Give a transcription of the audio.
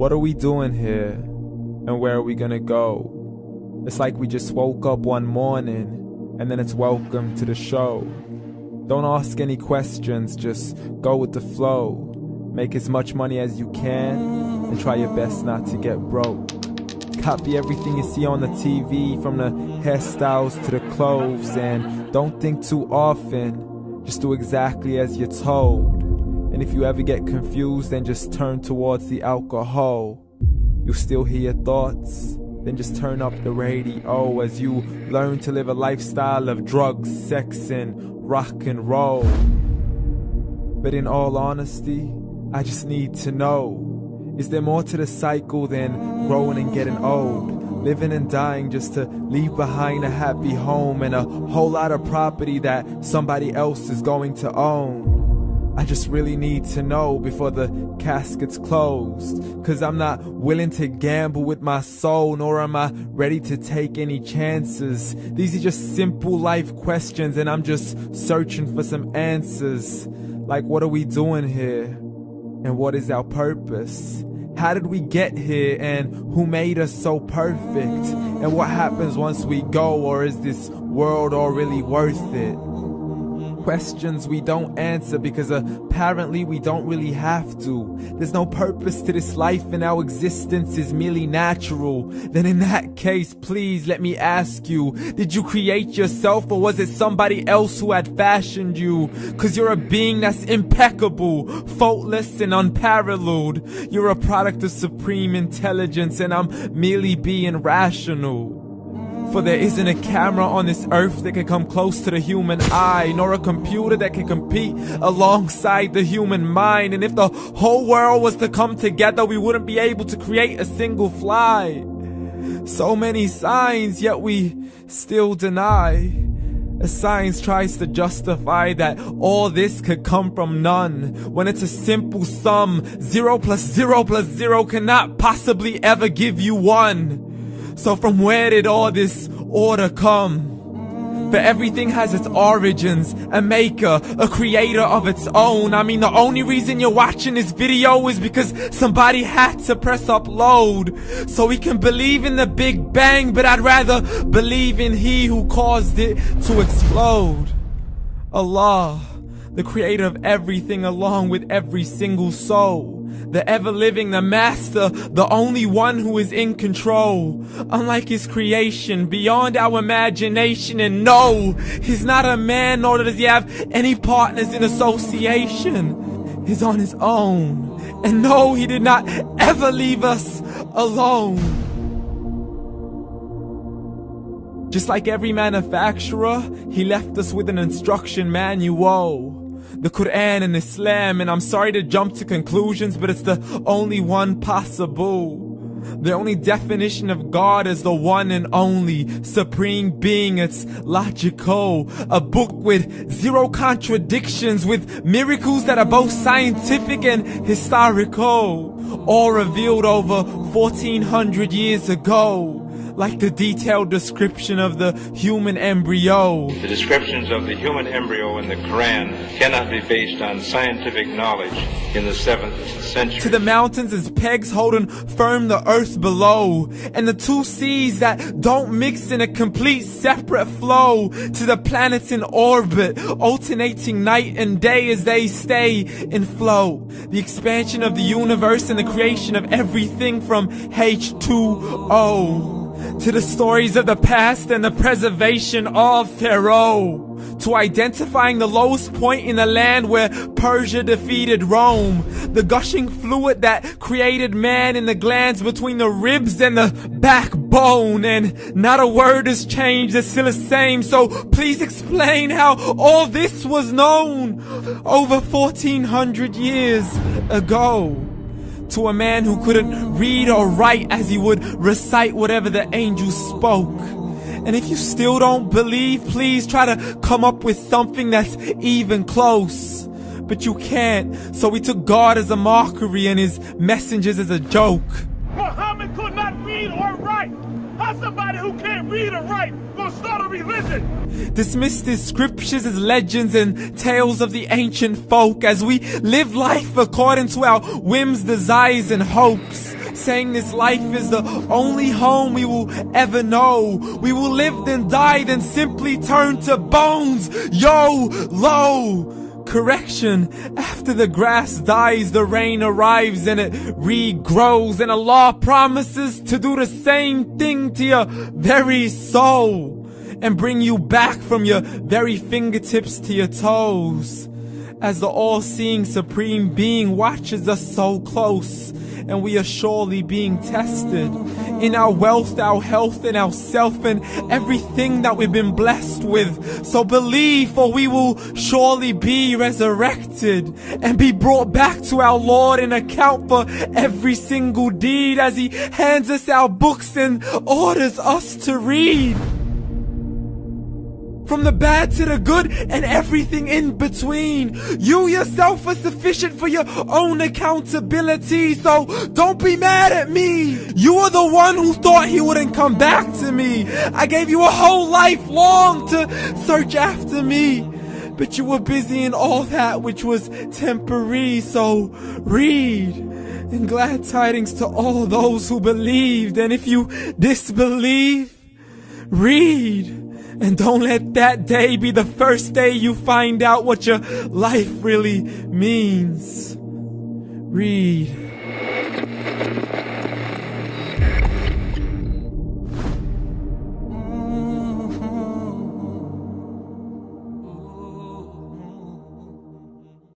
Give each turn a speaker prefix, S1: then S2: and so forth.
S1: What are we doing here? And where are we gonna go? It's like we just woke up one morning and then it's welcome to the show. Don't ask any questions, just go with the flow. Make as much money as you can and try your best not to get broke. Copy everything you see on the TV, from the hairstyles to the clothes, and don't think too often, just do exactly as you're told. And if you ever get confused, then just turn towards the alcohol. You still hear your thoughts? Then just turn up the radio as you learn to live a lifestyle of drugs, sex, and rock and roll. But in all honesty, I just need to know, is there more to the cycle than growing and getting old? Living and dying just to leave behind a happy home and a whole lot of property that somebody else is going to own. I just really need to know before the casket's closed, 'cause I'm not willing to gamble with my soul, nor am I ready to take any chances. These are just simple life questions and I'm just searching for some answers. Like, what are we doing here? And what is our purpose? How did we get here, and who made us so perfect? And what happens once we go, or is this world all really worth it? Questions we don't answer because apparently we don't really have to. There's no purpose to this life and our existence is merely natural. Then in that case, please let me ask you, did you create yourself, or was it somebody else who had fashioned you? 'Cause you're a being that's impeccable, faultless and unparalleled. You're a product of supreme intelligence and I'm merely being rational. For there isn't a camera on this earth that can come close to the human eye, nor a computer that can compete alongside the human mind. And if the whole world was to come together, we wouldn't be able to create a single fly. So many signs, yet we still deny. As science tries to justify that all this could come from none, when it's a simple sum. 0 plus 0 plus 0 cannot possibly ever give you 1. So from where did all this order come? For everything has its origins, a maker, a creator of its own. I mean, the only reason you're watching this video is because somebody had to press upload. So we can believe in the Big Bang, but I'd rather believe in He who caused it to explode. Allah, the creator of everything along with every single soul. The ever-living, the master, the only one who is in control. Unlike his creation, beyond our imagination. And no, he's not a man, nor does he have any partners in association. He's on his own. And no, he did not ever leave us alone. Just like every manufacturer, he left us with an instruction manual. The Quran and Islam, and I'm sorry to jump to conclusions, but it's the only one possible. The only definition of God is the one and only supreme being. It's logical. A book with 0 contradictions, with miracles that are both scientific and historical, all revealed over 1400 years ago. Like the detailed description of the human embryo.
S2: The descriptions of the human embryo in the Quran cannot be based on scientific knowledge in the 7th century.
S1: To the mountains as pegs holding firm the earth below, and the 2 seas that don't mix in a complete separate flow. To the planets in orbit, alternating night and day as they stay in flow. The expansion of the universe and the creation of everything from H2O. To the stories of the past and the preservation of Pharaoh. To identifying the lowest point in the land where Persia defeated Rome. The gushing fluid that created man in the glands between the ribs and the backbone. And not a word has changed, it's still the same. So please explain how all this was known over 1400 years ago. To a man who couldn't read or write, as he would recite whatever the angels spoke. And if you still don't believe, please try to come up with something that's even close. But you can't, so we took God as a mockery and his messengers as a joke.
S3: Muhammad could not read or write. How somebody who can't read or write gonna start a religion?
S1: Dismissed his scriptures as legends and tales of the ancient folk, as we live life according to our whims, desires and hopes. saying this life is the only home we will ever know. We will live then die, then simply turn to bones. YOLO! Correction, after the grass dies, the rain arrives and it regrows, and Allah promises to do the same thing to your very soul and bring you back from your very fingertips to your toes, as the all-seeing supreme being watches us so close, and we are surely being tested in our wealth, our health, and our self, and everything that we've been blessed with. So believe, for we will surely be resurrected and be brought back to our Lord and account for every single deed, as He hands us our books and orders us to read. From the bad to the good and everything in between. You yourself are sufficient for your own accountability, so don't be mad at me. You are the one who thought He wouldn't come back to me. I gave you a whole life long to search after me, but you were busy in all that which was temporary. So read, and glad tidings to all those who believed. And if you disbelieve, read. And don't let that day be the first day you find out what your life really means. Read.